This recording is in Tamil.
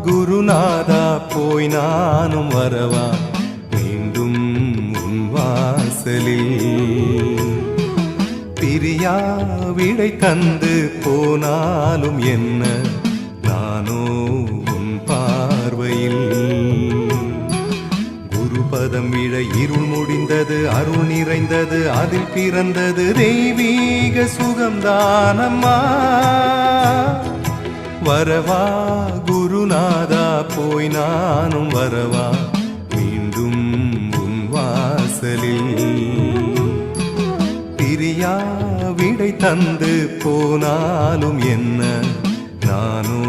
குருநாதா போய் நானும் வரவா மீண்டும் உன் வாசலில் பிரியா விடை தந்து போனாலும் என்ன நானோ உன் பார்வையில் குருபதம் விழ இருள் முடிந்தது அருள் நிறைந்தது அதில் பிறந்தது தெய்வீக சுகம்தானம்மா வரவா குருநாதா போய் நானும் வரவா மீண்டும் உன் வாசலில் பிரியா விடை தந்து போனாலும் என்ன நானோ